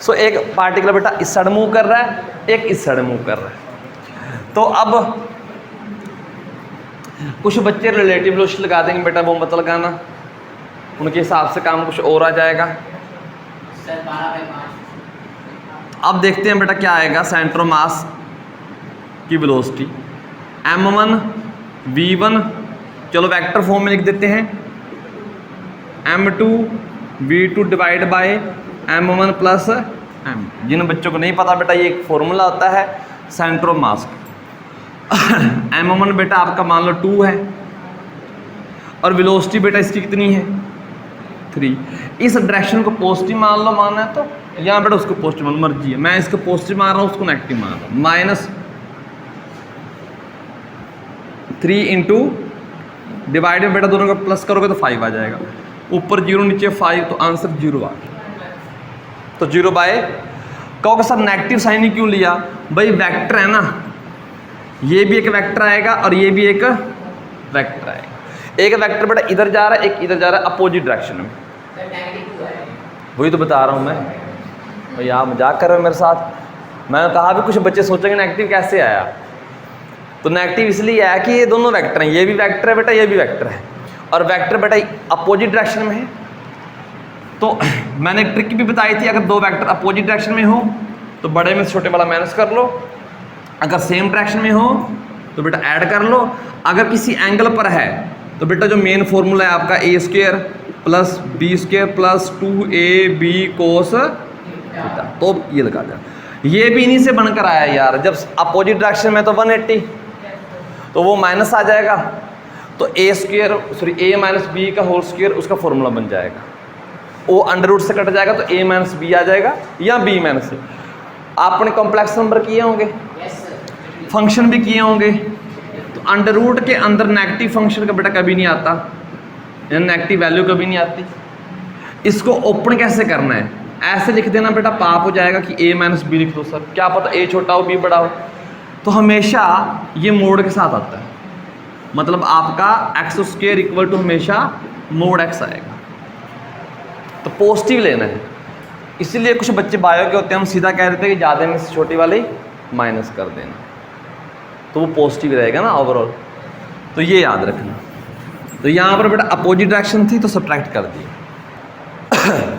सो एक पार्टिकल बेटा इस साइड मूव कर रहा है, एक इस साइड मूव कर रहा है। तो अब कुछ बच्चे रिलेटिव वेलोसिटी लगा देंगे बेटा, वो मत लगाना, उनके हिसाब से काम कुछ और आ जाएगा। अब देखते हैं बेटा क्या आएगा सेंटर ऑफ मास की वेलोसिटी m1 v1, चलो वेक्टर फॉर्म में लिख देते हैं m2 v2 divide by m1 plus m। जिन बच्चों को नहीं पता बेटा ये एक फॉर्मूला होता है सेंटर ऑफ मास का। m1 बेटा आपका मान लो 2 है और वेलोसिटी बेटा इसकी कितनी है 3। इस डायरेक्शन को पॉजिटिव मान लो, मानना है तो यहाँ बेटा उसको पॉजिटिव मान लो, मर्जी है। मैं इसको पॉजिटिव मान रहा हूँ, उसको नेगेटिव मान रहा हूँ। माइनस 3 इंटू डिवाइड में बेटा दोनों का प्लस करोगे तो 5 आ जाएगा, ऊपर 0 नीचे 5, तो आंसर 0 आ गया। तो 0 बाय, कहोगे सर नेगेटिव साइन ही क्यों लिया? भाई वेक्टर है ना, ये भी एक वेक्टर आएगा और ये भी एक वेक्टर आएगा। एक वेक्टर बेटा इधर जा रहा है, एक इधर जा रहा है, अपोजिट डायरेक्शन में। वही तो बता रहा हूँ मैं भाई, आप मजाक कर रहे हो मेरे साथ। मैंने कहा भी कुछ बच्चे सोचेंगे नेगेटिव कैसे आया, तो नेगेटिव इसलिए आया कि ये दोनों वेक्टर हैं, ये भी वेक्टर है बेटा, ये भी वेक्टर है, और वेक्टर बेटा अपोजिट डायरेक्शन में है। तो मैंने एक ट्रिक भी बताई थी, अगर दो वेक्टर अपोजिट डायरेक्शन में हो तो बड़े में छोटे वाला माइनस कर लो, अगर सेम डायरेक्शन में हो तो बेटा ऐड कर लो। अगर किसी एंगल पर है तो बेटा जो मेन फॉर्मूला है आपका A square plus B square plus 2ab cos theta, तो ये लगा दे। ये भी इन्हीं से बनकर आया यार, जब अपोजिट डायरेक्शन में तो 180, तो वो माइनस आ जाएगा, तो ए स्क्वायर सॉरी ए माइनस बी का होल स्क्वायर उसका फॉर्मूला बन जाएगा। वो अंडर रूट से कट जाएगा तो a माइनस बी आ जाएगा या b माइनस से। आपने कॉम्प्लेक्स नंबर किए होंगे, फंक्शन भी किए होंगे, तो अंडर रूट के अंदर नेगेटिव फंक्शन का बेटा कभी नहीं आता, नेगेटिव वैल्यू कभी नहीं आती। इसको ओपन कैसे करना है? ऐसे लिख देना बेटा, पाप हो जाएगा कि a माइनस बी लिख दो सर, क्या पता a छोटा हो b बड़ा हो। तो हमेशा ये मोड के साथ आता है, मतलब आपका एक्स स्क्वायर इक्वल टू हमेशा मोड x आएगा, तो पॉजिटिव लेना है। इसीलिए कुछ बच्चे बायो के होते हैं, हम सीधा कह देते हैं कि ज़्यादा में से छोटी वाली माइनस कर देना, तो वो पॉजिटिव रहेगा ना ओवरऑल। तो ये याद रखना। तो यहाँ पर बेटा अपोजिट डायरेक्शन थी तो सब्ट्रैक्ट कर दी।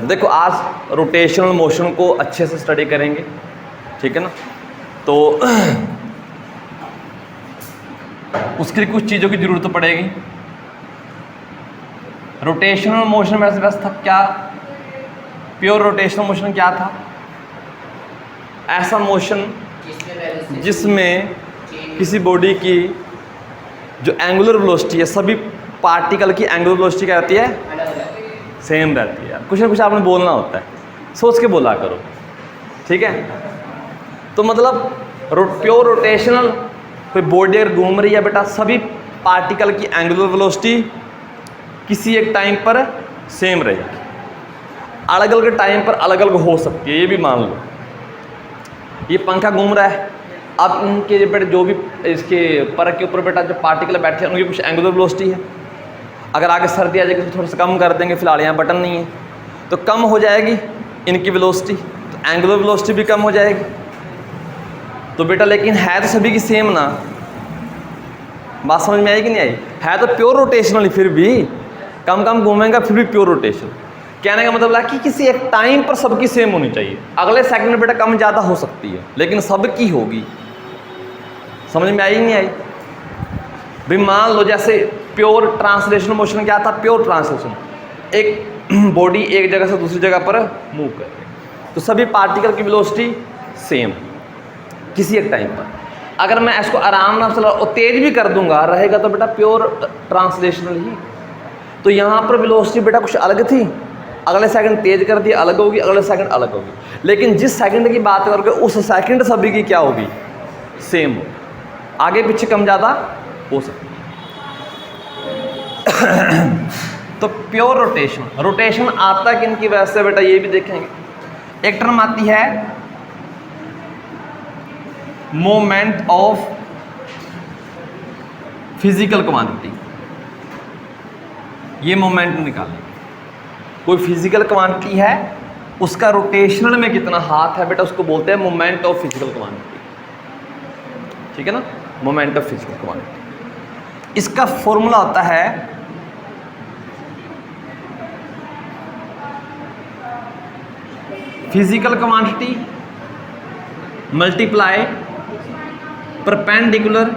देखो आज रोटेशनल मोशन को अच्छे से स्टडी करेंगे, ठीक है ना। तो उसके लिए कुछ चीज़ों की ज़रूरत पड़ेगी। रोटेशनल मोशन में वैसे था क्या? प्योर रोटेशनल मोशन क्या था? ऐसा मोशन जिसमें किसी बॉडी की जो एंगुलर वेलोसिटी है, सभी पार्टिकल की एंगुलर वेलोसिटी क्या रहती है? सेम रहती है यार। कुछ ना कुछ आपने बोलना होता है, सोच के बोला करो, ठीक है। तो मतलब प्योर रोटेशनल, कोई बॉडी अगर घूम रही है बेटा, सभी पार्टिकल की एंगुलर वेलोसिटी किसी एक टाइम पर सेम रहेगी, अलग अलग टाइम पर अलग अलग हो सकती है। ये भी मान लो ये पंखा घूम रहा है, अब इनके बेटा जो भी इसके पर के ऊपर बेटा जो पार्टिकल बैठे हैं उनकी कुछ एंगुलर वेलोसिटी है। अगर आगे सर्दी आ जाएगी तो थोड़ा सा कम कर देंगे, फिलहाल यहाँ बटन नहीं है तो कम हो जाएगी इनकी वेलोसिटी, तो एंगुलर वेलोसिटी भी कम हो जाएगी। तो बेटा लेकिन है तो सभी की सेम ना, बात समझ में आई कि नहीं आई? है तो प्योर रोटेशनल, फिर भी कम कम घूमेगा फिर भी प्योर रोटेशन। कहने का मतलब है कि किसी एक टाइम पर सबकी सेम होनी चाहिए, अगले सेकंड में बेटा कम ज़्यादा हो सकती है लेकिन सबकी होगी। समझ में आई नहीं आई? भाई मान लो जैसे प्योर ट्रांसलेशनल मोशन क्या था? प्योर ट्रांसलेशन, एक बॉडी एक जगह से दूसरी जगह पर मूव कर रही है, तो सभी पार्टिकल की वेलोसिटी सेम किसी एक टाइम पर। अगर मैं इसको आराम से चला और तेज भी कर दूंगा रहेगा तो बेटा प्योर ट्रांसलेशनल ही। तो यहाँ पर वेलोसिटी बेटा कुछ अलग थी, अगले सेकंड तेज कर दिया अलग होगी, अगले सेकंड अलग होगी, लेकिन जिस सेकंड की बात करोगे उस सेकंड सभी की क्या होगी? सेम हो, आगे पीछे कम ज़्यादा हो सकती है। तो प्योर रोटेशन, रोटेशन आता कि इनकी वजह से बेटा ये भी देखेंगे। एक टर्म आती है मोमेंट ऑफ फिजिकल क्वांटिटी, ये मोमेंट निकालें। कोई फिजिकल क्वांटिटी है उसका रोटेशनल में कितना हाथ है बेटा, उसको बोलते हैं मोमेंट ऑफ फिजिकल क्वांटिटी। ठीक है ना, मोमेंट ऑफ फिजिकल क्वांटिटी। इसका फॉर्मूला होता है physical quantity multiply perpendicular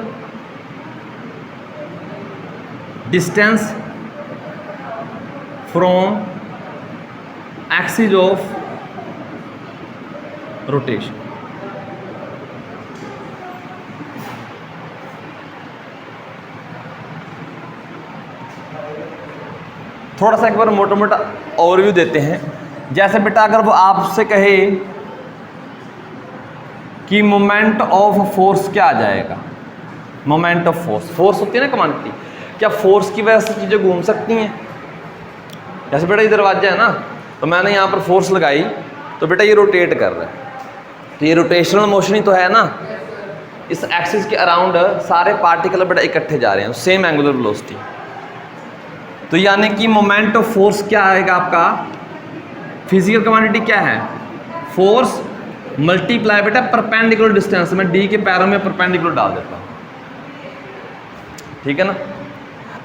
distance from axis of rotation. थोड़ा सा एक बार मोटा मोटा ओवरव्यू देते हैं। जैसे बेटा अगर वो आपसे कहे कि मोमेंट ऑफ फोर्स क्या आ जाएगा, मोमेंट ऑफ फोर्स, फोर्स होती है ना क्वांटिटी, क्या फोर्स की वजह से चीज़ें घूम सकती हैं? जैसे बेटा ये दरवाजा है ना, तो मैंने यहाँ पर फोर्स लगाई तो बेटा ये रोटेट कर रहा है, तो ये रोटेशनल मोशन ही तो है ना। इस एक्सिस के अराउंड सारे पार्टिकल बेटा इकट्ठे जा रहे हैं, सेम एंगुलर वेलोसिटी। तो यानी कि मोमेंट ऑफ फोर्स क्या आएगा आपका, फिजिकल क्वांटिटी क्या है, फोर्स मल्टीप्लाई बेटा परपेंडिकुलर डिस्टेंस। मैं डी के पैरों में परपेंडिकुलर डाल देता हूँ, ठीक है ना।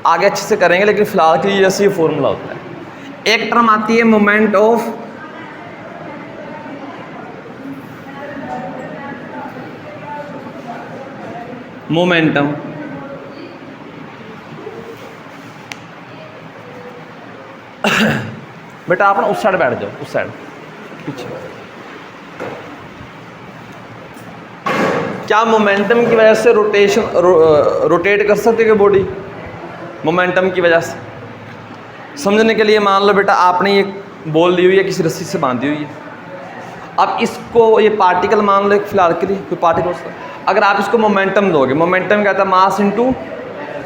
आगे अच्छे से करेंगे, लेकिन फिलहाल के लिए जैसे ये फॉर्मूला होता है। एक टर्म आती है मोमेंट ऑफ मोमेंटम, बेटा आप ना उस साइड बैठ जाओ, उस साइड पीछे। क्या मोमेंटम की वजह से रोटेट कर सकते हो बॉडी? मोमेंटम की वजह से समझने के लिए मान लो बेटा आपने ये बॉल ली हुई है, किसी रस्सी से बांधी हुई है। अब इसको ये पार्टिकल मान लो, एक फिलहाल के लिए कोई पार्टिकल, अगर आप इसको मोमेंटम दोगे, मोमेंटम क्या था, मास इनटू,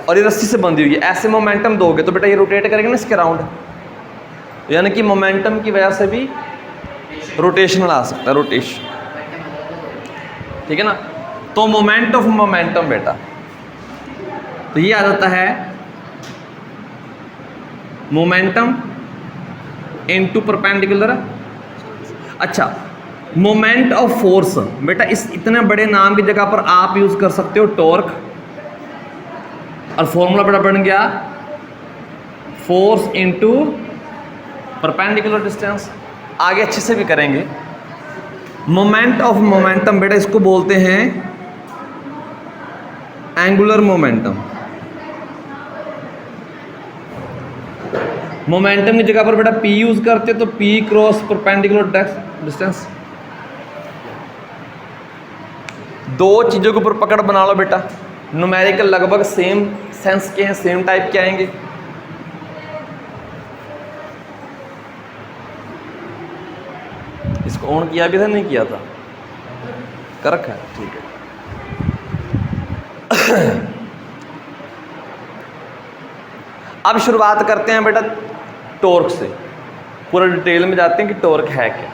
और ये रस्सी से बंधी हुई है, ऐसे मोमेंटम दोगे तो बेटा ये रोटेट करेंगे ना इसके अराउंड। यानी कि मोमेंटम की वजह से भी रोटेशनल आ सकता है, रोटेशन, ठीक है ना। तो मोमेंट ऑफ मोमेंटम बेटा, तो ये आ जाता है मोमेंटम इनटू परपेंडिकुलर। अच्छा, मोमेंट ऑफ फोर्स बेटा इस इतने बड़े नाम की जगह पर आप यूज कर सकते हो टॉर्क, और फॉर्मूला बेटा बन गया फोर्स इनटू परपेंडिकुलर डिस्टेंस। आगे अच्छे से भी करेंगे। मोमेंट ऑफ मोमेंटम बेटा इसको बोलते हैं एंगुलर मोमेंटम। मोमेंटम की जगह पर बेटा पी यूज करते तो पी क्रॉस परपेंडिकुलर डिस्टेंस। दो चीज़ों के ऊपर पकड़ बना लो बेटा, न्यूमेरिकल लगभग सेम सेंस के हैं, सेम टाइप के आएंगे। इसको ऑन किया भी था, नहीं किया था, कर रखा है, ठीक है। अब शुरुआत करते हैं बेटा टॉर्क से, पूरा डिटेल में जाते हैं कि टॉर्क है क्या।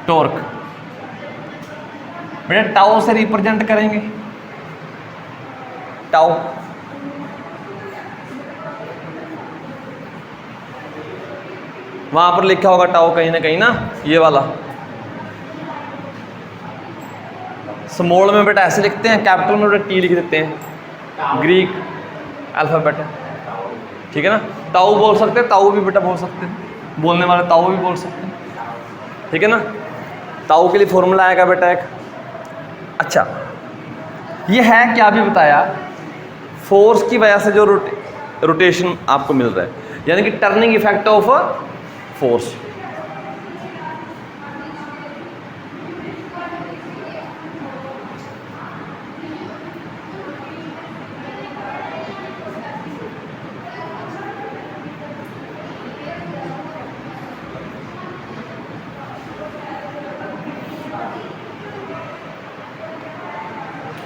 टॉर्क बेटा टाउ से रिप्रेजेंट करेंगे, टाउ। वहां पर लिखा होगा टाउ कहीं ना कहीं ना, ये वाला। स्मॉल में बेटा ऐसे लिखते हैं, कैपिटल में बेटा टी लिख देते हैं, ग्रीक अल्फाबेट है, ठीक है ना। टाउ बोल सकते हैं, ताऊ भी बेटा बोल सकते हैं, बोलने वाले ताऊ भी बोल सकते हैं, ठीक है ना। ताऊ के लिए फॉर्मूला आएगा बेटा एक। अच्छा, ये है क्या भी बताया, फोर्स की वजह से जो रोटेशन आपको मिल रहा है, यानी कि टर्निंग इफेक्ट ऑफ फोर्स।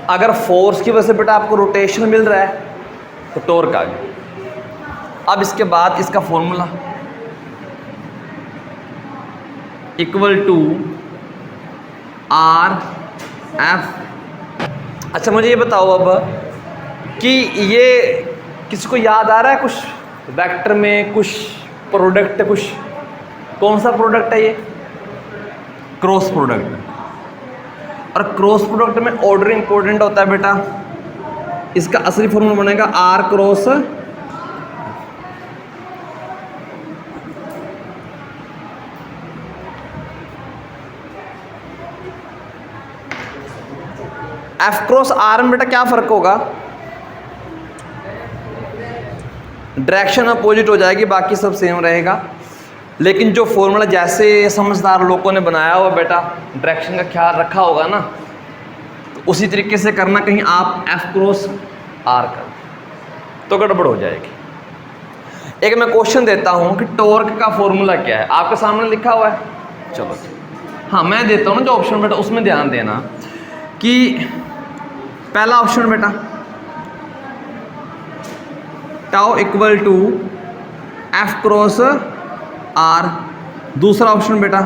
अगर फोर्स की वजह से बेटा आपको रोटेशन मिल रहा है तो टॉर्क आ गया। अब इसके बाद इसका formula equal to R F. अच्छा मुझे ये बताओ अब कि ये किसी को याद आ रहा है कुछ वेक्टर में कुछ प्रोडक्ट, कुछ कौन सा प्रोडक्ट है ये? Cross product. और क्रॉस प्रोडक्ट में ऑर्डर इंपॉर्टेंट होता है बेटा। इसका असली फॉर्मूला बनेगा R cross F cross R में बेटा क्या फर्क होगा? डायरेक्शन अपोजिट हो जाएगी, बाकी सब सेम रहेगा। लेकिन जो फॉर्मूला जैसे समझदार लोगों ने बनाया हुआ बेटा, डायरेक्शन का ख्याल रखा होगा ना, तो उसी तरीके से करना। कहीं आप एफ क्रॉस आर कर तो गड़बड़ हो जाएगी। एक मैं क्वेश्चन देता हूं कि टॉर्क का फॉर्मूला क्या है, आपके सामने लिखा हुआ है। चलो हाँ मैं देता हूं ना जो ऑप्शन बेटा, उसमें ध्यान देना कि पहला ऑप्शन बेटा tau equal to F cross R. दूसरा ऑप्शन बेटा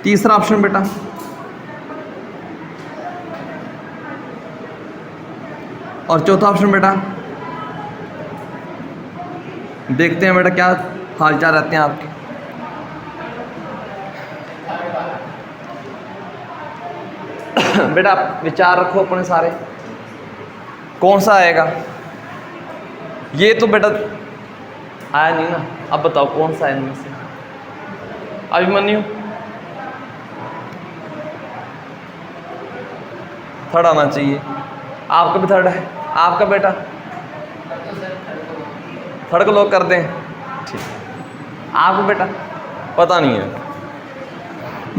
तीसरा ऑप्शन बेटा और चौथा ऑप्शन बेटा देखते हैं बेटा क्या हाल चाल रहते हैं आपके। बेटा आप विचार रखो अपने सारे, कौन सा आएगा? ये तो बेटा आया नहीं ना, अब बताओ कौन सा है इनमें से? अभिमन्यु थर्ड आना चाहिए। आपका भी थर्ड है, आपका बेटा थर्ड को लॉक कर दें। ठीक, आपको बेटा पता नहीं है।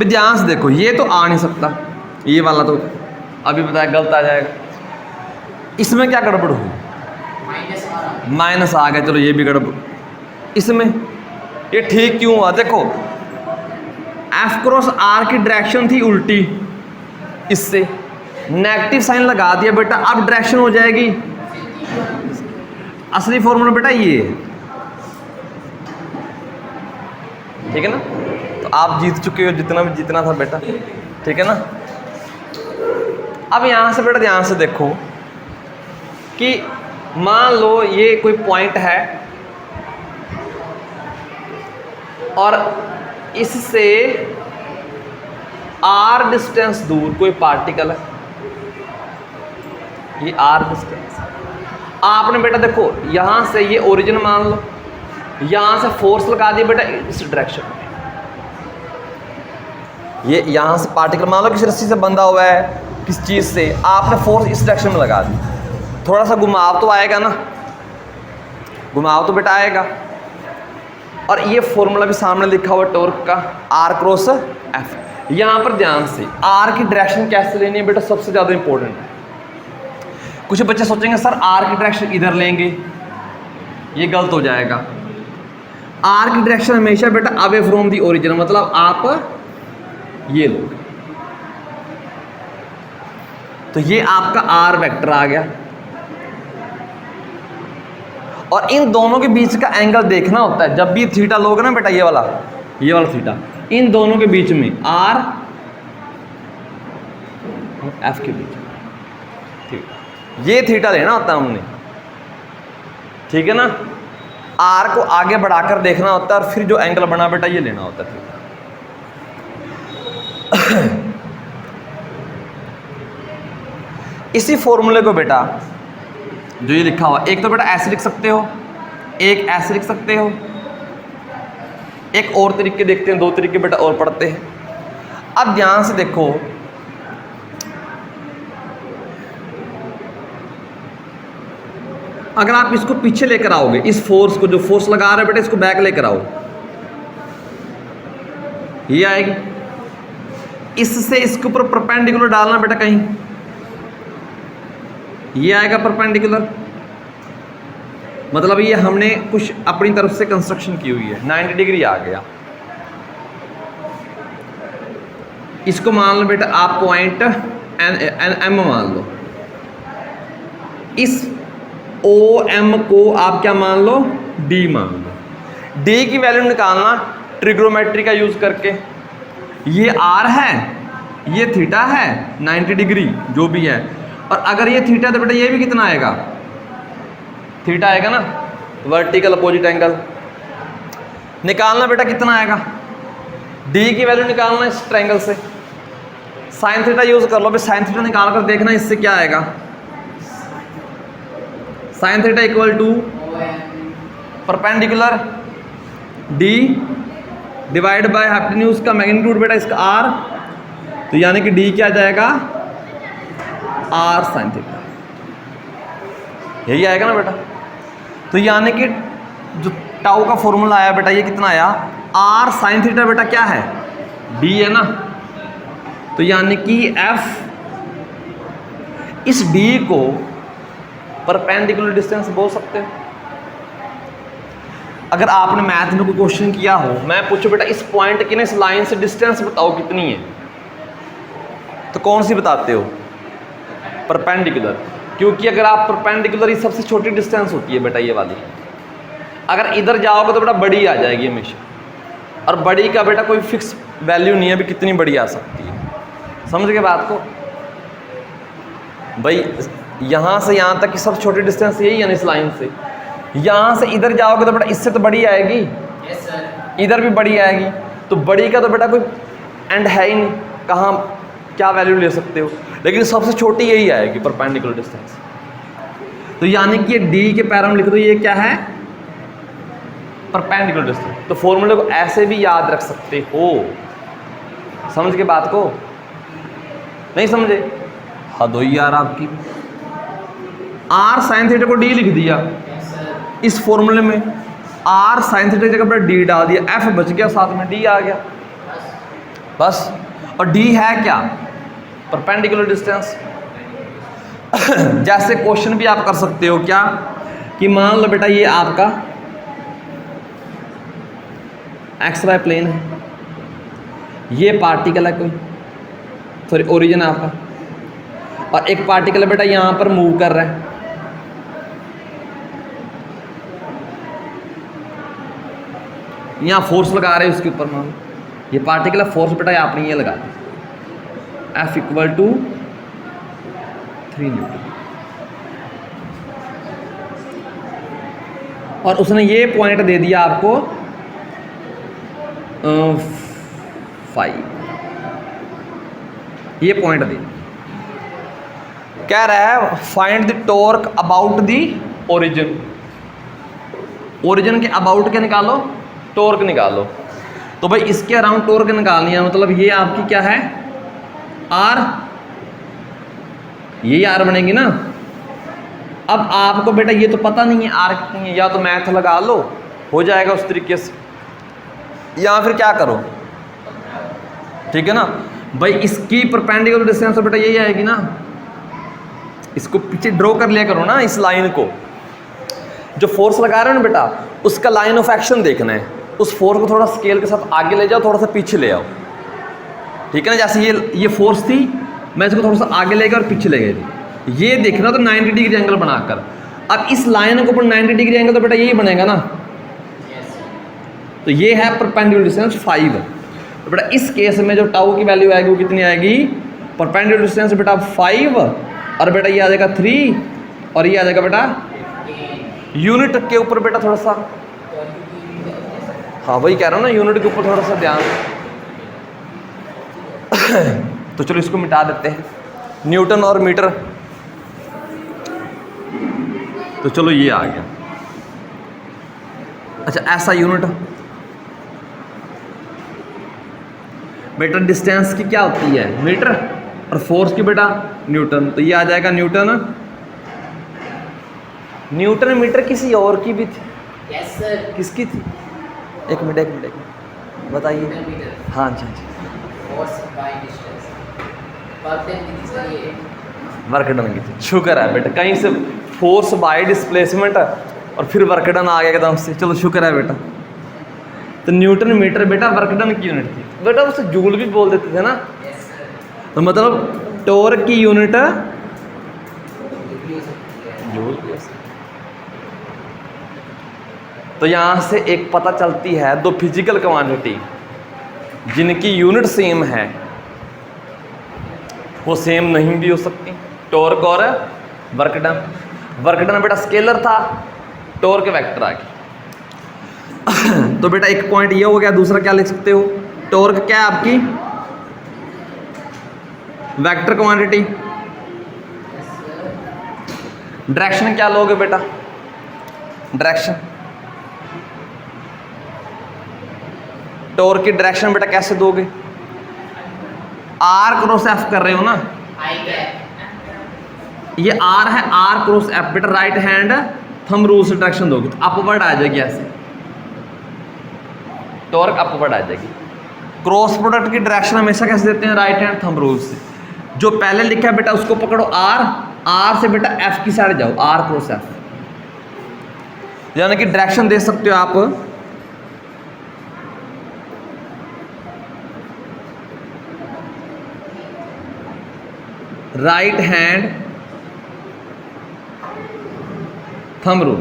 ध्यान से देखो, ये तो आ नहीं सकता, ये वाला तो अभी बताया गलत आ जाएगा। इसमें क्या गड़बड़ हुई? माइनस आ गया, चलो ये भी गड़बड़। इसमें ये ठीक क्यों हुआ? देखो एफ क्रॉस आर की डायरेक्शन थी उल्टी, इससे नेगेटिव साइन लगा दिया बेटा, अब डायरेक्शन हो जाएगी। असली फॉर्मूला बेटा ये है, ठीक है ना? तो आप जीत चुके हो जितना भी जीतना था बेटा, ठीक है ना? अब यहां से बेटा ध्यान से देखो कि मान लो ये कोई पॉइंट है और इससे आर डिस्टेंस दूर कोई पार्टिकल है, ये आर डिस्टेंस। आपने बेटा देखो यहां से ये ओरिजिन मान लो, यहां से फोर्स लगा दिया बेटा इस डायरेक्शन में। ये यहां से पार्टिकल मान लो किसी रस्सी से बंधा हुआ है, किस चीज से, आपने फोर्स इस डायरेक्शन में लगा दी, थोड़ा सा घुमाव तो आएगा ना, घुमाव तो बेटा आएगा। और ये फॉर्मूला भी सामने लिखा हुआ टॉर्क का, आर क्रॉस एफ। यहां पर ध्यान से आर की डायरेक्शन कैसे लेनी है बेटा, सबसे ज्यादा इंपॉर्टेंट है। कुछ बच्चे सोचेंगे सर आर की डायरेक्शन इधर लेंगे, ये गलत हो जाएगा। आर की डायरेक्शन हमेशा बेटा अवे फ्रॉम दी ओरिजिन, मतलब आप ये लो, तो ये आपका आर वेक्टर आ गया। और इन दोनों के बीच का एंगल देखना होता है, जब भी थीटा लोगे ना बेटा, ये वाला थीटा, इन दोनों के बीच में आर एफ के बीच में, ठीक, ये थीटा लेना होता है हमने, ठीक है ना? आर को आगे बढ़ाकर देखना होता है और फिर जो एंगल बना बेटा ये लेना होता है। इसी फॉर्मूले को बेटा जो ये लिखा हुआ, एक तो बेटा ऐसे लिख सकते हो, एक ऐसे लिख सकते हो, एक और तरीके देखते हैं, दो तरीके बेटा और पढ़ते हैं। अब ध्यान से देखो, अगर आप इसको पीछे लेकर आओगे, इस फोर्स को, जो फोर्स लगा रहे बेटा, इसको बैक लेकर आओ, ये आएगी। इससे इसके ऊपर परपेंडिकुलर डालना बेटा कहीं, ये आएगा परपेंडिकुलर, मतलब ये हमने कुछ अपनी तरफ से कंस्ट्रक्शन की हुई है, 90 डिग्री आ गया। इसको मान लो बेटा आप पॉइंट एम मान लो, इस ओ एम को आप क्या मान लो, डी मान लो। डी की वैल्यू निकालना ट्रिग्नोमेट्री का यूज करके। ये आर है, ये थीटा है 90 डिग्री जो भी है, और अगर ये थीटा तो बेटा ये भी कितना आएगा, थीटा आएगा ना, वर्टिकल अपोजिट एंगल निकालना बेटा कितना आएगा, डी की वैल्यू निकालना इस ट्रायंगल से। साइन थीटा यूज कर लो, साइन थीटा निकाल कर देखना इससे क्या आएगा। Sine theta equal to perpendicular D divide by hypotenuse का मैग्नीट्यूड बेटा इसका आर, तो यानी कि डी क्या आ जाएगा, आर साइन थीटा, यही आएगा ना बेटा। तो यानी कि जो टाउ का फॉर्मूला आया बेटा ये कितना आया, आर साइन थीटा बेटा क्या है, डी है ना, तो यानी कि एफ, इस डी को परपेंडिकुलर डिस्टेंस बोल सकते हो। अगर आपने मैथ में कोई क्वेश्चन किया हो, मैं पूछूं बेटा इस पॉइंट की ना इस लाइन से डिस्टेंस बताओ कितनी है, तो कौन सी बताते हो, परपेंडिकुलर, क्योंकि अगर आप परपेंडिकुलर, ये सबसे छोटी डिस्टेंस होती है बेटा ये वाली। अगर इधर जाओगे तो बेटा बड़ी आ जाएगी हमेशा, और बड़ी का बेटा कोई फिक्स वैल्यू नहीं है अभी कितनी बड़ी आ सकती है। समझ गए बात को भाई, यहाँ से यहाँ तक की सबसे छोटी डिस्टेंस यही है ना इस लाइन से। यहाँ से इधर जाओगे तो बेटा इससे तो बड़ी आएगी, yes, sir। इधर भी बड़ी आएगी, तो बड़ी का तो बेटा कोई एंड है ही नहीं, कहाँ क्या वैल्यू ले सकते हो, लेकिन सबसे छोटी यही आएगी परपेंडिकुलर डिस्टेंस। तो यानी कि ये डी के पैरामीटर लिख दो, ये क्या है, परपेंडिकुलर डिस्टेंस। तो फॉर्मूले को ऐसे भी याद रख सकते हो। समझ के बात को, नहीं समझे, हद हो यार आपकी। आर साइन थीटा को डी लिख दिया इस फॉर्मूले में, आर साइन थीटा की जगह पर डी डाल दिया, एफ बच गया, साथ में डी आ गया बस। और डी है क्या, परपेंडिकुलर डिस्टेंस। जैसे क्वेश्चन भी आप कर सकते हो क्या, कि मान लो बेटा ये आपका एक्स वाई प्लेन है, ये पार्टिकल है कोई, सॉरी ओरिजिन है आपका, और एक पार्टिकल बेटा यहां पर मूव कर रहा है, यहाँ फोर्स लगा रहे हैं उसके ऊपर, मान ये पार्टिकल फोर्स बेटा आपने ये लगा दी, F इक्वल टू 3 न्यूटन, और उसने ये पॉइंट दे दिया आपको 5, ये पॉइंट दे कह रहा है find the torque about the origin. Origin के अबाउट के निकालो, टॉर्क निकालो। तो भाई इसके अराउंड टॉर्क निकालनी है, मतलब ये आपकी क्या है, आर, ये आर बनेगी ना। अब आपको बेटा ये तो पता नहीं है आर कितनी है, या तो मैथ लगा लो हो जाएगा उस तरीके से, या फिर क्या करो, ठीक है ना भाई, इसकी परपेंडिकुलर डिस्टेंस तो बेटा यही आएगी ना, इसको पीछे ड्रॉ कर लिया करो ना, इस लाइन को जो फोर्स लगा रहे हो ना बेटा, उसका लाइन ऑफ एक्शन देखना है, उस फोर्स को थोड़ा स्केल के साथ आगे ले जाओ, थोड़ा सा पीछे ले आओ, ठीक है ना। जैसे ये फोर्स थी, मैं इसको थोड़ा सा आगे ले गया और पीछे ले गई, ये देखना तो 90 डिग्री एंगल बनाकर। अब इस लाइन के ऊपर 90 डिग्री एंगल तो बेटा यही बनेगा ना, तो ये है परपेंडिकुलर डिस्टेंस 5। तो बेटा इस केस में जो टाउ की वैल्यू आएगी वो कितनी आएगी, परपेंडिकुलर डिस्टेंस बेटा 5, और बेटा ये आ जाएगा 3, और ये आ जाएगा बेटा यूनिट के ऊपर बेटा थोड़ा सा, हाँ वही कह रहा हूँ ना, यूनिट के ऊपर थोड़ा सा ध्यान। तो चलो इसको मिटा देते हैं, न्यूटन और मीटर। तो चलो ये आ गया। अच्छा ऐसा यूनिट बेटा डिस्टेंस की क्या होती है, मीटर, और फोर्स की बेटा न्यूटन, तो ये आ जाएगा न्यूटन। न्यूटन मीटर किसी और की भी थी, यस सर, किसकी थी, एक मिनट बताइए। हाँ जी force by distance, work done की थी, शुक्र है बेटा, कहीं से फोर्स बाय डिस्प्लेसमेंट और फिर वर्क डन आ गया एकदम से, चलो शुक्र है बेटा। तो न्यूटन मीटर बेटा वर्क डन की यूनिट थी बेटा, उसे जूल भी बोल देते थे ना, तो मतलब टॉर्क की यूनिट जूल। तो यहाँ से एक पता चलती है, दो फिजिकल क्वांटिटी जिनकी यूनिट सेम है वो सेम नहीं भी हो सकती, टॉर्क और वर्क डन। वर्क डन बेटा स्केलर था, टॉर्क वेक्टर आ गई। तो बेटा एक पॉइंट ये हो गया, दूसरा क्या लिख सकते हो, टॉर्क क्या है आपकी वेक्टर क्वांटिटी। डायरेक्शन क्या लोगे बेटा, डायरेक्शन, टॉर्क की डायरेक्शन बेटा कैसे दोगे, आर क्रॉस एफ कर रहे हो ना, I gap. ये आर है, आर क्रॉस एफ बेटा राइट हैंड थंब रूल से डायरेक्शन दोगे तो अपवर्ड आ जाएगी, ऐसे टॉर्क अपवर्ड आ जाएगी। क्रॉस प्रोडक्ट की डायरेक्शन हमेशा कैसे देते हैं, राइट हैंड थंब रूल से। जो पहले लिखा है बेटा उसको पकड़ो आर, आर से बेटा एफ की साइड जाओ, आर क्रॉस एफ, यानी कि डायरेक्शन दे सकते हो आप राइट हैंड थंब रूल।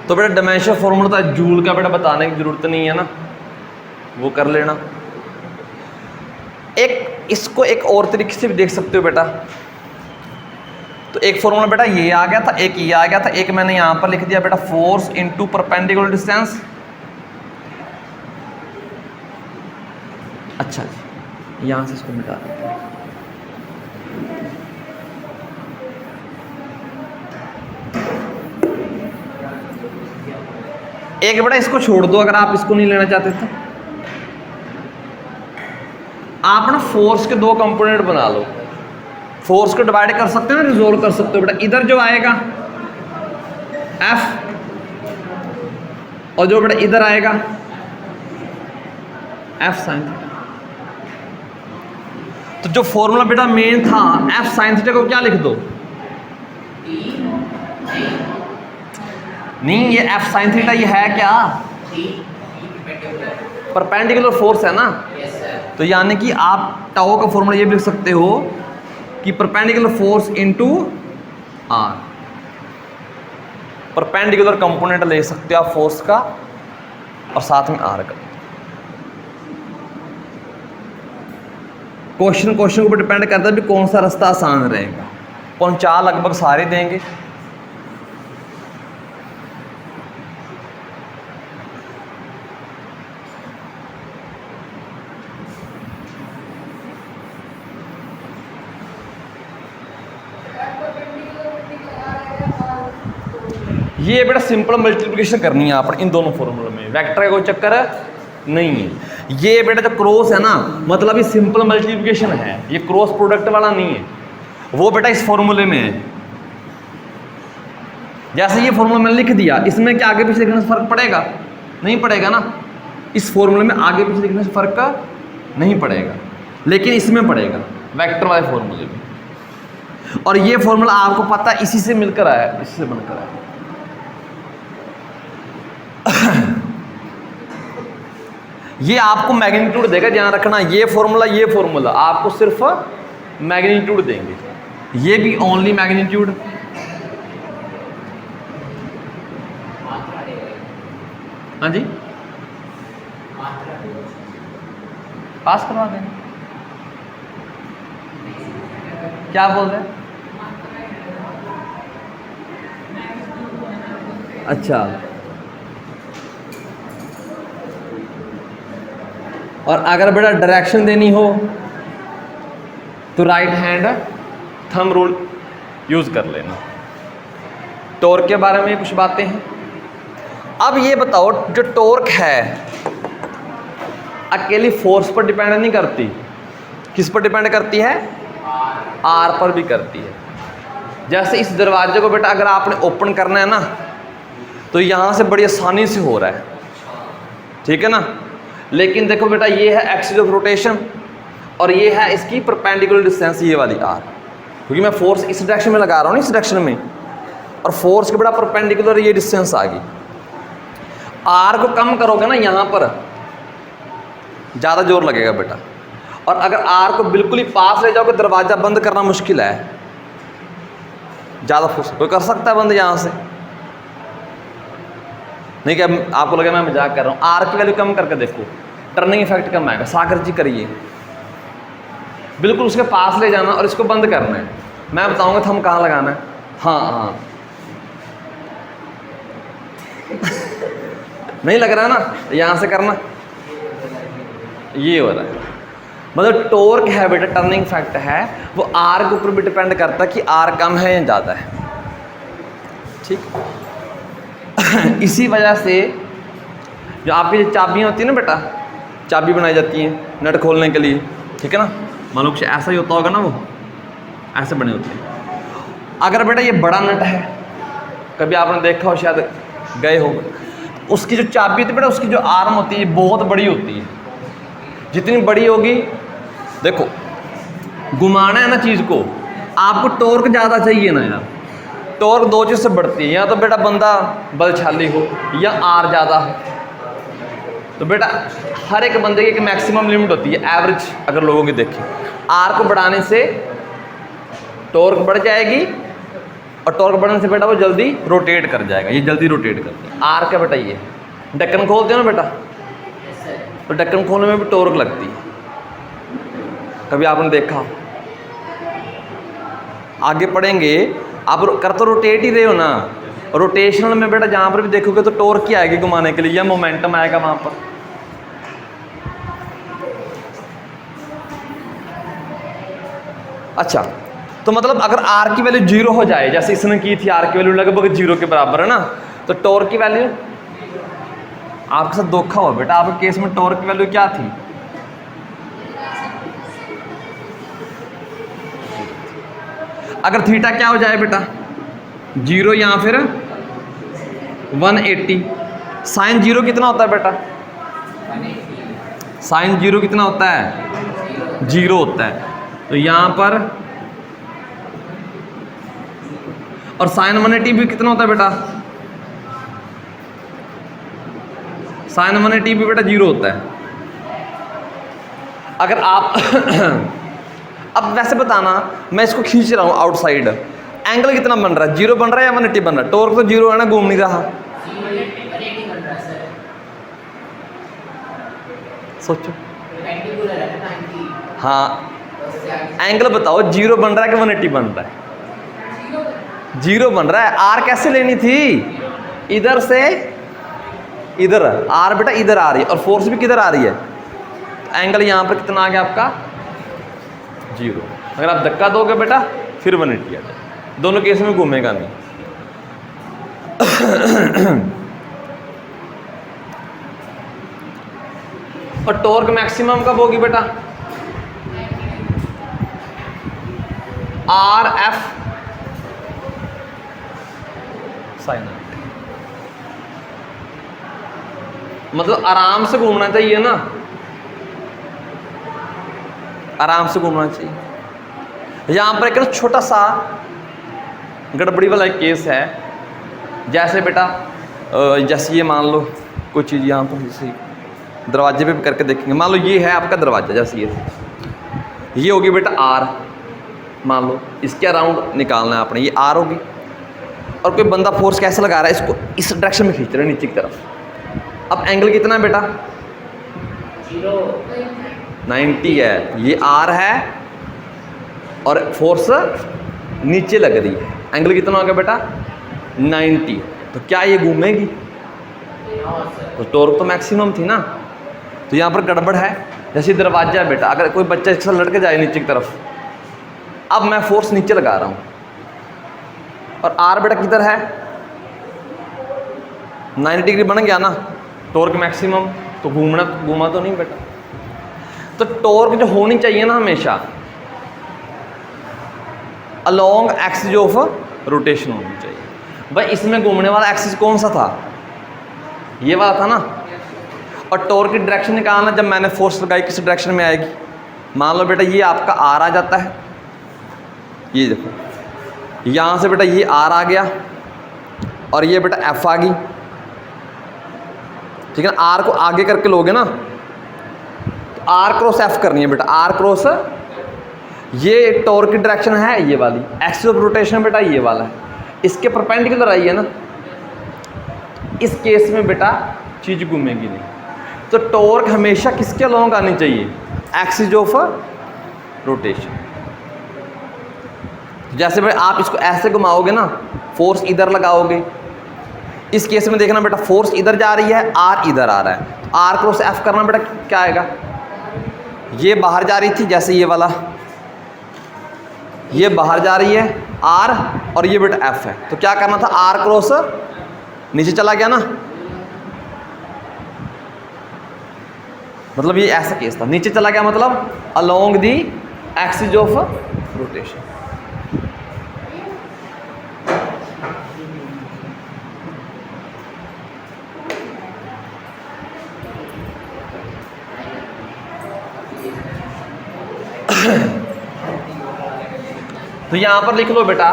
तो बेटा डायमेंशन फॉर्मूला था जूल का, बेटा बताने की जरूरत नहीं है ना, वो कर लेना। एक इसको एक और तरीके से भी देख सकते हो बेटा, तो एक फॉर्मूला बेटा ये आ गया था, एक ये आ गया था, एक मैंने यहां पर लिख दिया बेटा फोर्स इनटू परपेंडिकुलर डिस्टेंस। अच्छा जी, यहां से इसको मिटा देते हैं। एक बेटा इसको छोड़ दो अगर आप इसको नहीं लेना चाहते तो। आप ना फोर्स के दो कंपोनेंट बना लो, फोर्स को डिवाइड कर सकते हो ना, रिजोल्व कर सकते हो बेटा। इधर जो आएगा F और जो बेटा इधर आएगा F साइन थीटा। तो जो फॉर्मूला बेटा मेन था F साइन थीटा को क्या लिख दो, नहीं ये F साइन थीटा ये है क्या, परपेंडिकुलर फोर्स है ना। Yes sir. तो यानी कि आप टाओ का फॉर्मूला ये भी लिख सकते हो कि perpendicular force into R, perpendicular component ले सकते हो आप फोर्स का और साथ में आर का। क्वेश्चन के ऊपर डिपेंड करता है भी कौन सा रास्ता आसान रहेगा, पहुंचा लगभग सारे देंगे। ये बेटा सिंपल मल्टीप्लिकेशन करनी है आपने इन दोनों फॉर्मूलों में, वेक्टर का कोई चक्कर नहीं है। ये बेटा जो क्रॉस है ना, मतलब ये सिंपल मल्टीप्लिकेशन है, ये क्रॉस प्रोडक्ट वाला नहीं है, वो बेटा इस फॉर्मूले में है। जैसे ये फॉर्मूला मैंने लिख दिया, इसमें क्या आगे पीछे लिखने से फर्क पड़ेगा, नहीं पड़ेगा ना। इस फॉर्मूले में आगे पीछे लिखने से फर्क नहीं पड़ेगा, लेकिन इसमें पड़ेगा वेक्टर वाले फॉर्मूले में। और ये फॉर्मूला आपको पता है इसी से मिलकर आया, इससे बनकर आया। ये आपको मैग्नीट्यूड देगा, ध्यान रखना। ये फॉर्मूला आपको सिर्फ मैग्नीट्यूड देंगे, ये भी ओनली मैग्नीट्यूड। हाँ जी, पास करवा देंगे। क्या बोल रहे हैं? अच्छा, और अगर बेटा डायरेक्शन देनी हो तो right hand thumb rule use कर लेना। टॉर्क के बारे में कुछ बातें हैं। अब ये बताओ, जो टॉर्क है अकेली फोर्स पर डिपेंड नहीं करती, किस पर डिपेंड करती है, आर पर भी करती है। जैसे इस दरवाजे को बेटा अगर आपने ओपन करना है ना, तो यहाँ से बड़ी आसानी से हो रहा है, ठीक है ना। लेकिन देखो बेटा ये है एक्सिस ऑफ रोटेशन और ये है इसकी परपेंडिकुलर डिस्टेंस, ये वाली आर, क्योंकि मैं फोर्स इस डायरेक्शन में लगा रहा हूँ ना, इस डायरेक्शन में, और फोर्स के बेटा परपेंडिकुलर ये डिस्टेंस आ गई। आर को कम करोगे ना यहाँ पर ज़्यादा जोर लगेगा बेटा, और अगर आर को बिल्कुल ही पास ले जाओगे दरवाज़ा बंद करना मुश्किल है, ज़्यादा फोर्स कोई कर सकता है बंद यहाँ से नहीं। क्या आपको लगे मैं मजाक कर रहा हूँ? आर की वैल्यू कम करके देखो, टर्निंग इफेक्ट कम आएगा। सागर जी करिए, बिल्कुल उसके पास ले जाना और इसको बंद करना है। मैं बताऊंगा थंब कहाँ लगाना है। हाँ हाँ नहीं लग रहा है ना, यहाँ से करना, ये हो रहा है। मतलब टॉर्क है बेटा, टर्निंग फैक्ट है, वो आर के ऊपर भी डिपेंड करता है कि आर कम है या ज़्यादा है, ठीक। इसी वजह से जो आपकी जो चाबियाँ होती है ना बेटा, चाबी बनाई जाती हैं नट खोलने के लिए, ठीक है ना, मान लो कुछ ऐसा ही होता होगा ना, वो ऐसे बने होते हैं। अगर बेटा ये बड़ा नट है, कभी आपने देखा हो, शायद गए हो, उसकी जो चाबी होती है बेटा, उसकी जो आर्म होती है बहुत बड़ी होती है। जितनी बड़ी होगी, देखो घुमाना है ना चीज़ को, आपको टॉर्क ज़्यादा चाहिए ना यार। टॉर्क दो चीज़ से बढ़ती है, या तो बेटा बंदा बलशाली हो या आर ज़्यादा हो। तो बेटा हर एक बंदे की एक मैक्सिमम लिमिट होती है, एवरेज अगर लोगों की देखें, आर को बढ़ाने से टॉर्क बढ़ जाएगी, और टॉर्क बढ़ने से बेटा वो जल्दी रोटेट कर जाएगा, ये जल्दी रोटेट करता है। आर क्या बेटा, ये ढक्कन खोलते हो ना बेटा, Yes, sir. तो ढक्कन खोलने में भी टॉर्क लगती है, कभी आपने देखा? आगे पढ़ेंगे, आप कर तो रोटेट ही रहे हो ना, रोटेशनल में बेटा जहाँ पर भी देखोगे तो टॉर्क ही आएगी घुमाने के लिए, या मोमेंटम आएगा वहाँ पर। अच्छा, तो मतलब अगर आर की वैल्यू 0 हो जाए, जैसे इसने की थी, आर की वैल्यू लगभग 0 के बराबर है ना, तो टॉर्क की वैल्यू, आपके साथ धोखा हुआ बेटा, आपके केस में टॉर्क की वैल्यू क्या थी? अगर थीटा क्या हो जाए बेटा, 0 या फिर 180, साइन 0 कितना होता है बेटा? 180. साइन 0 कितना होता है? 0 होता है। तो यहाँ पर, और साइन 180 भी कितना होता है बेटा? साइन 180 भी बेटा 0 होता है। अगर आप अब वैसे बताना, मैं इसको खींच रहा हूँ आउटसाइड, एंगल कितना बन रहा है? 0 बन रहा है या 180 बन रहा है? टॉर्क तो 0 है ना, घूम नहीं रहा। 180 बन रहा है सर, सोचो। perpendicular है ना 90. हाँ, तो उससे आगे एंगल बताओ, 0 बन रहा है कि 180 बन रहा है? 0 बन रहा है। आर कैसे लेनी थी? इधर से इधर, आर बेटा इधर आ रही है, और फोर्स भी किधर आ रही है? एंगल यहाँ पर कितना आ गया आपका? 0। अगर आप धक्का दोगे बेटा फिर 180 आ जाए, दोनों केस में घूमेगा नहीं। और टॉर्क मैक्सिमम कब होगी बेटा? आर एफ साइन, मतलब आराम से घूमना चाहिए ना, आराम से घूमना चाहिए। यहाँ पर एक छोटा सा गड़बड़ी वाला एक केस है, जैसे बेटा जैसे ये मान लो कोई चीज़ यहाँ पर, जैसे दरवाजे पे भी करके देखेंगे, मान लो ये है आपका दरवाजा, जैसे ये होगी बेटा आर, मान लो इसके अराउंड निकालना है आपने, ये आर होगी, और कोई बंदा फोर्स कैसे लगा रहा है, इसको इस डायरेक्शन में खींच रहा है नीचे की तरफ। अब एंगल कितना है बेटा? 90 है, ये आर है और फोर्स नीचे लग रही है, एंगल कितना हो गया बेटा? 90। तो क्या ये घूमेगी? तो टॉर्क तो मैक्सिमम थी ना, तो यहाँ पर गड़बड़ है। जैसे दरवाजा है बेटा, अगर कोई बच्चा इसके साथ लड़के जाए नीचे की तरफ, अब मैं फोर्स नीचे लगा रहा हूँ, और आर बेटा किधर है? 90 डिग्री बन गया ना, टॉर्क मैक्सिमम, तो घूमा तो नहीं बेटा। तो टॉर्क जो होनी चाहिए ना हमेशा अलोंग एक्सिस ऑफ रोटेशन होनी चाहिए। भाई इसमें घूमने वाला एक्सिस कौन सा था? ये वाला था ना। और टॉर्क की डायरेक्शन निकालना, जब मैंने फोर्स लगाई किस डायरेक्शन में आएगी? मान लो बेटा ये आपका आर आ जाता है, ये देखो यहाँ से बेटा ये आर आ गया, और ये बेटा एफ आ गई, ठीक है ना, आर को आगे करके लोगे ना, तो आर क्रॉस एफ करनी है बेटा, आर क्रॉस, ये टॉर्क की डायरेक्शन है ये वाली, एक्सिस ऑफ रोटेशन बेटा ये वाला है, इसके परपेंडिकुलर आई है ना, इस केस में बेटा चीज घूमेगी नहीं। तो टॉर्क हमेशा किसके अलोंग आनी चाहिए, एक्सिस ऑफ रोटेशन। जैसे भाई आप इसको ऐसे घुमाओगे ना, फोर्स इधर लगाओगे, इस केस में देखना बेटा फोर्स इधर जा रही है, आर इधर आ रहा है, तो आर क्रॉस एफ करना बेटा क्या आएगा, ये बाहर जा रही थी जैसे ये वाला, ये बाहर जा रही है आर, और ये बेटा एफ है, तो क्या करना था, आर क्रॉस नीचे चला गया ना, मतलब ये ऐसा केस था, नीचे चला गया मतलब along the axis of rotation. तो यहां पर लिख लो बेटा,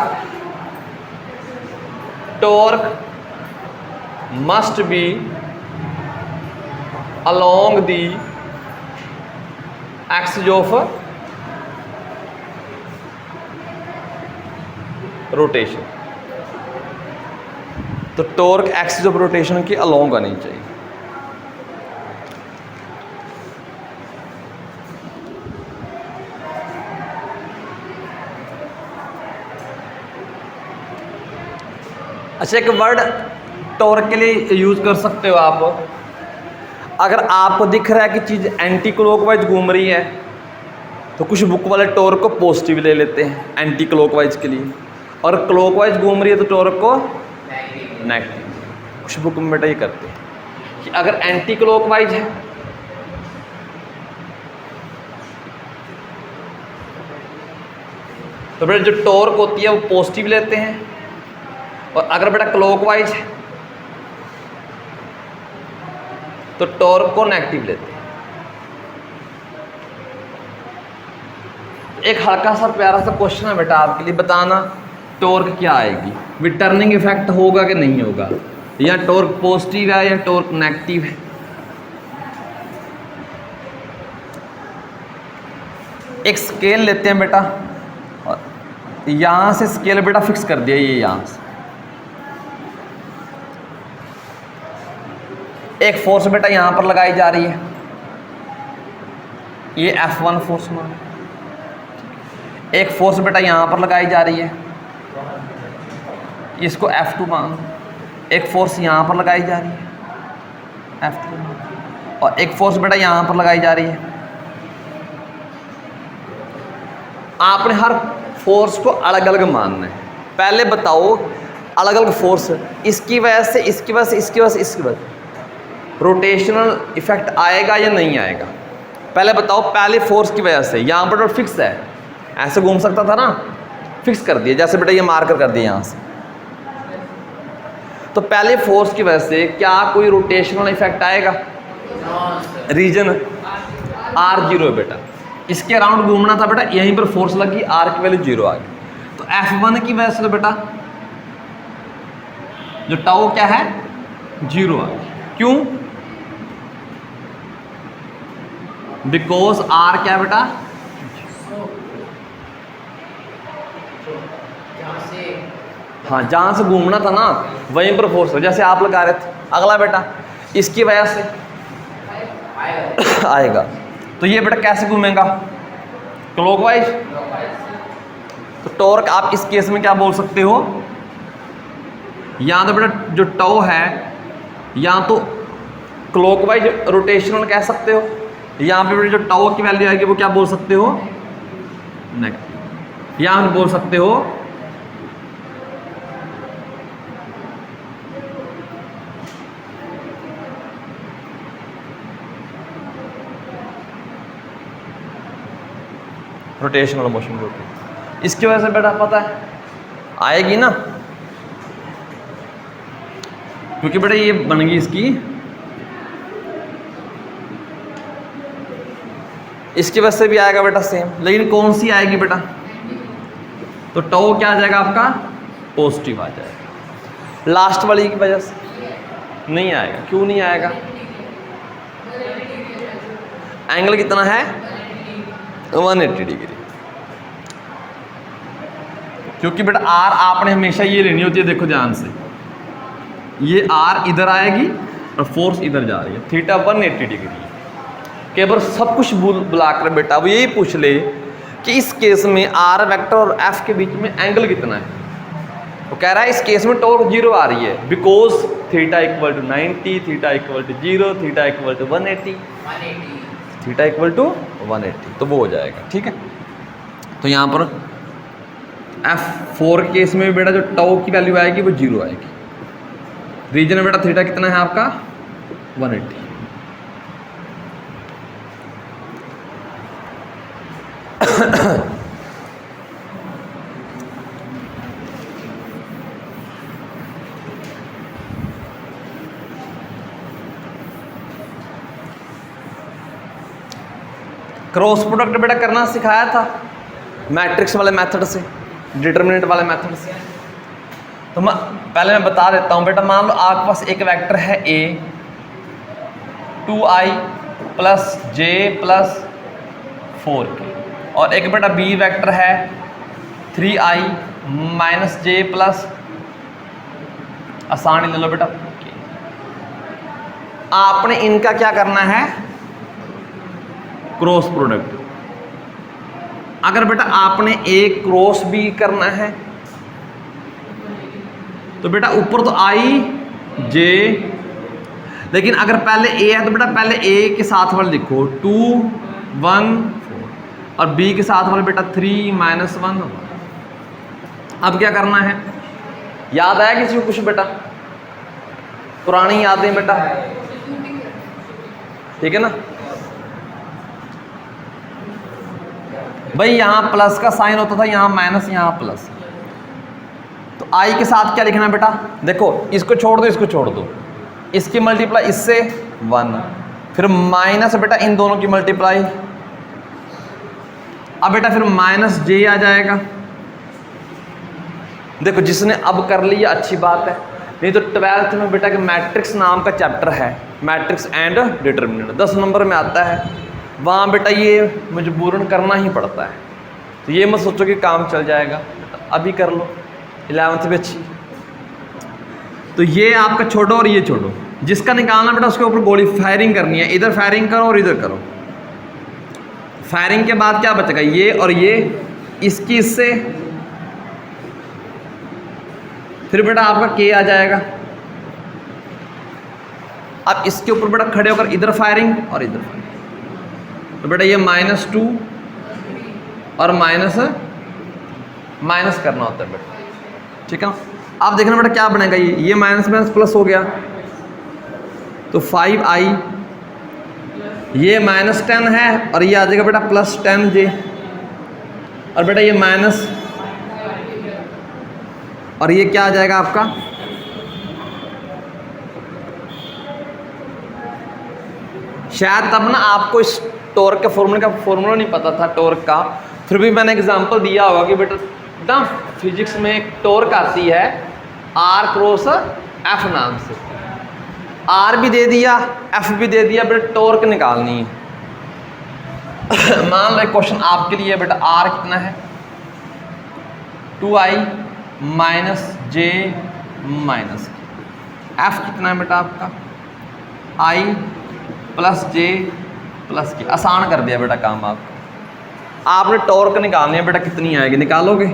torque must be along the axis of rotation. तो टॉर्क एक्सिस ऑफ रोटेशन की अलोंग आनी चाहिए। अच्छा, एक वर्ड टॉर्क के लिए यूज कर सकते हो आप, अगर आपको दिख रहा है कि चीज़ एंटी क्लॉकवाइज घूम रही है, तो कुछ बुक वाले टॉर्क को पॉजिटिव ले लेते हैं एंटी क्लॉकवाइज के लिए, और क्लॉकवाइज घूम रही है तो टॉर्क को नेगेटिव। कुछ बुक में बेटा ये करते हैं कि अगर एंटी क्लॉकवाइज है तो बेटा जो टॉर्क होती है वो पॉजिटिव लेते हैं, और अगर बेटा क्लॉकवाइज है तो टॉर्क को नेगेटिव लेते हैं। एक हल्का सा प्यारा सा क्वेश्चन है बेटा आपके लिए, बताना टॉर्क क्या आएगी, विद टर्निंग इफेक्ट होगा कि नहीं होगा, या टॉर्क पॉजिटिव है या टॉर्क नेगेटिव है। एक स्केल लेते हैं बेटा, और यहां से स्केल बेटा फिक्स कर दिया, ये यहां से एक फोर्स बेटा यहां पर लगाई जा रही है, ये F1 फोर्स मान, एक फोर्स बेटा यहां पर लगाई जा रही है, इसको F2 मान, एक फोर्स यहां पर लगाई जा रही है F3 मान, और एक फोर्स बेटा यहां पर लगाई जा रही है। आपने हर फोर्स को अलग अलग मानना है। पहले बताओ अलग अलग फोर्स, इसकी वजह से, इसकी वजह से, इसकी वजह से, इसकी वजह से रोटेशनल इफेक्ट आएगा या नहीं आएगा। पहले बताओ, पहले फोर्स की वजह से यहाँ पर फिक्स है, ऐसे घूम सकता था ना, फिक्स कर दिया, जैसे बेटा ये मार्कर कर दिया यहाँ से। तो पहले फोर्स की वजह से क्या कोई रोटेशनल इफेक्ट आएगा, रीजन R0 है बेटा, इसके अराउंड घूमना था बेटा, यहीं पर फोर्स लगी, R की वैल्यू 0 आ गई। तो F1 की वजह से तो बेटा जो टाउ क्या है 0 आ गई। क्यों, बिकॉज R क्या है बेटा, हाँ जहां से घूमना था ना वहीं पर फोर्स हो, जैसे आप लगा रहे थे। अगला बेटा इसकी वजह से आएगा, तो ये बेटा कैसे घूमेगा, क्लॉकवाइज। तो टॉर्क आप इस केस में क्या बोल सकते हो, या तो बेटा जो टॉ है या तो क्लॉकवाइज रोटेशनल कह सकते हो, यहाँ पे बेटा जो टॉ की वैल्यू आएगी वो क्या बोल सकते हो, नेगेटिव। या हम बोल सकते हो रोटेशनल मोशन को। इसकी वजह से बेटा पता है आएगी ना, क्योंकि बेटा ये बन गई इसकी वजह से भी आएगा बेटा सेम, लेकिन कौन सी आएगी बेटा, तो टॉ क्या आ जाएगा आपका, पॉजिटिव आ जाएगा। लास्ट वाली की वजह से नहीं आएगा। क्यों नहीं आएगा, एंगल कितना है 180 डिग्री। क्योंकि बेटा आर आपने हमेशा ये लेनी होती है, देखो ध्यान से, ये आर इधर आएगी और फोर्स इधर जा रही है, थीटा 180 डिग्री है। केवल सब कुछ बुलाकर बेटा वो यही पूछ ले कि इस केस में आर वेक्टर और एफ के बीच में एंगल कितना है। वो कह रहा है इस केस में टॉर्क 0 आ रही है, because theta equal to 90, theta equal to 0, theta equal to 180, 180 theta equal to 180, तो वो हो जाएगा। ठीक है, तो यहाँ पर F4 केस में बेटा जो टाउ की वैल्यू आएगी वो 0 आएगी। रीजन में बेटा थीटा कितना है आपका 180। क्रॉस प्रोडक्ट बेटा करना सिखाया था मैट्रिक्स वाले मेथड से, डिटरमिनेंट वाले मेथड से। तो पहले मैं बता देता हूँ बेटा, मान लो आपके पास एक वेक्टर है a 2i plus j plus 4k, और एक बेटा b वेक्टर है 3i माइनस j प्लस, आसानी ले लो बेटा k। आपने इनका क्या करना है क्रॉस प्रोडक्ट। अगर बेटा आपने a क्रॉस b करना है तो बेटा ऊपर तो i j, लेकिन अगर पहले a है तो बेटा पहले a के साथ वाले लिखो 2 1 4 और b के साथ वाले बेटा 3 माइनस 1। अब क्या करना है, याद आया किसी को कुछ बेटा, पुरानी यादें बेटा, ठीक है ना भाई। यहाँ प्लस का साइन होता था, यहाँ माइनस, यहाँ प्लस। तो आई के साथ क्या लिखना है बेटा, देखो इसको छोड़ दो, इसको छोड़ दो, इसकी मल्टीप्लाई इससे 1, फिर माइनस बेटा इन दोनों की मल्टीप्लाई। अब बेटा फिर माइनस जे आ जाएगा। देखो जिसने अब कर लिया अच्छी बात है, नहीं तो 12th में बेटा के मैट्रिक्स नाम का चैप्टर है, मैट्रिक्स एंड डिटरमिनेंट 10 नंबर में आता है, वहाँ बेटा ये मजबूरन करना ही पड़ता है। तो ये मत सोचो कि काम चल जाएगा, अभी कर लो 11th में अच्छी। तो ये आपका छोड़ो और ये छोड़ो, जिसका निकालना बेटा उसके ऊपर गोली फायरिंग करनी है, इधर फायरिंग करो और इधर करो। फायरिंग के बाद क्या बचेगा, ये और ये, इसकी इससे, फिर बेटा आपका के आ जाएगा। अब इसके ऊपर बेटा खड़े होकर इधर फायरिंग और इधर फायरिंग, तो बेटा ये -2 और माइनस करना होता है बेटा, ठीक है ना। अब देखना बेटा क्या बनेगा, ये माइनस माइनस प्लस हो गया तो 5i, ये -10 है और ये आ जाएगा बेटा +10j, और बेटा ये माइनस और ये क्या आ जाएगा आपका शायद तब ना आपको इस टॉर्क के फॉर्मूला नहीं पता था टॉर्क का, फिर भी मैंने एग्जांपल दिया होगा कि बेटा ना फिजिक्स में एक टॉर्क आती है R क्रॉस F नाम से, R भी दे दिया F भी दे दिया, बेटा टॉर्क निकालनी है। मान लो एक क्वेश्चन आपके लिए बेटा R कितना है 2i minus j minus, F कितना है बेटा आपका i प्लस j प्लस के। आसान कर दिया बेटा काम आपको। आपने टॉर्क निकालनी है बेटा, कितनी आएगी निकालोगे,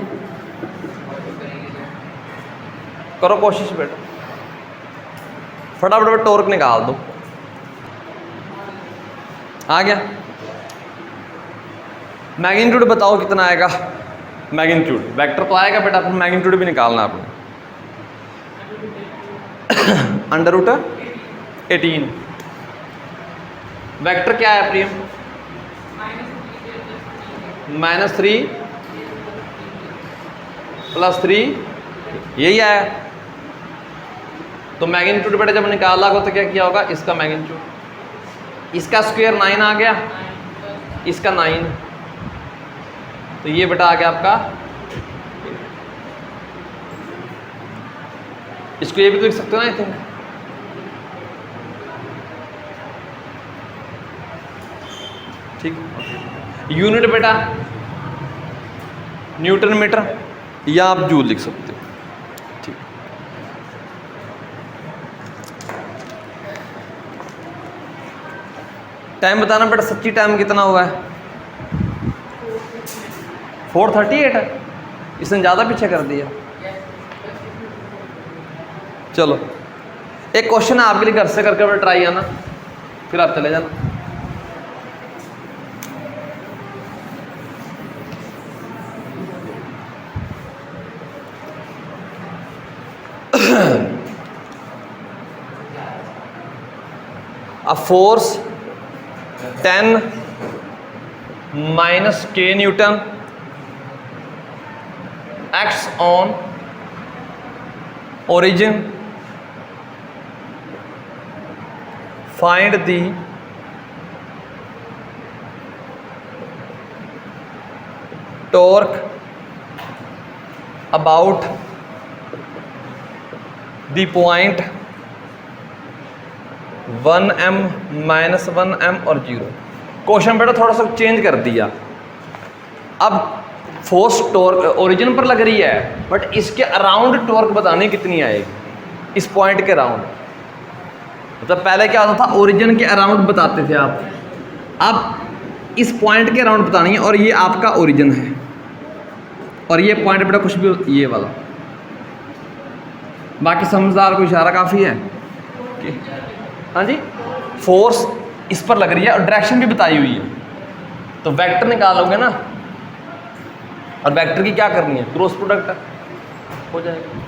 करो कोशिश बेटा, फटाफट टॉर्क निकाल दो। आ गया, मैग्नीट्यूड बताओ कितना आएगा, मैग्नीट्यूड वेक्टर तो आएगा बेटा, फिर मैग्नीट्यूड भी निकालना आपने। √18 वेक्टर क्या है प्रियम, -3 + 3 यही आया। तो मैग्नीट्यूड बेटा जब निकाला होगा तो क्या किया होगा, इसका मैग्नीट्यूड, इसका स्क्वायर 9 आ गया, इसका 9, तो ये बेटा आ गया आपका, इसको ये भी तो लिख सकते हो ना आई थिंक, ठीक, यूनिट बेटा न्यूटन मीटर या आप जूल लिख सकते हो। ठीक, टाइम बताना बेटा, सच्ची टाइम कितना हुआ है? 4:38 है, इसने ज़्यादा पीछे कर दिया। चलो एक क्वेश्चन है आपके लिए, घर से करके ट्राई आना, फिर आप चले जाना। A force 10 minus k Newton acts on origin. Find the torque about the point 1m minus 1m और 0। क्वेश्चन बेटा थोड़ा सा चेंज कर दिया। अब फोर्स टॉर्क ओरिजिन पर लग रही है, बट इसके अराउंड टॉर्क बतानी कितनी आएगी इस पॉइंट के अराउंड। मतलब पहले क्या होता था, ओरिजिन के अराउंड बताते थे आप, अब इस पॉइंट के अराउंड बतानी है, और ये आपका ओरिजिन है, और ये पॉइंट बेटा कुछ भी ये वाला। बाकी समझदार को इशारा काफ़ी है कि हाँ जी, फोर्स इस पर लग रही है और डायरेक्शन भी बताई हुई है, तो वेक्टर निकालोगे ना, और वेक्टर की क्या करनी है, क्रॉस प्रोडक्ट हो जाएगा।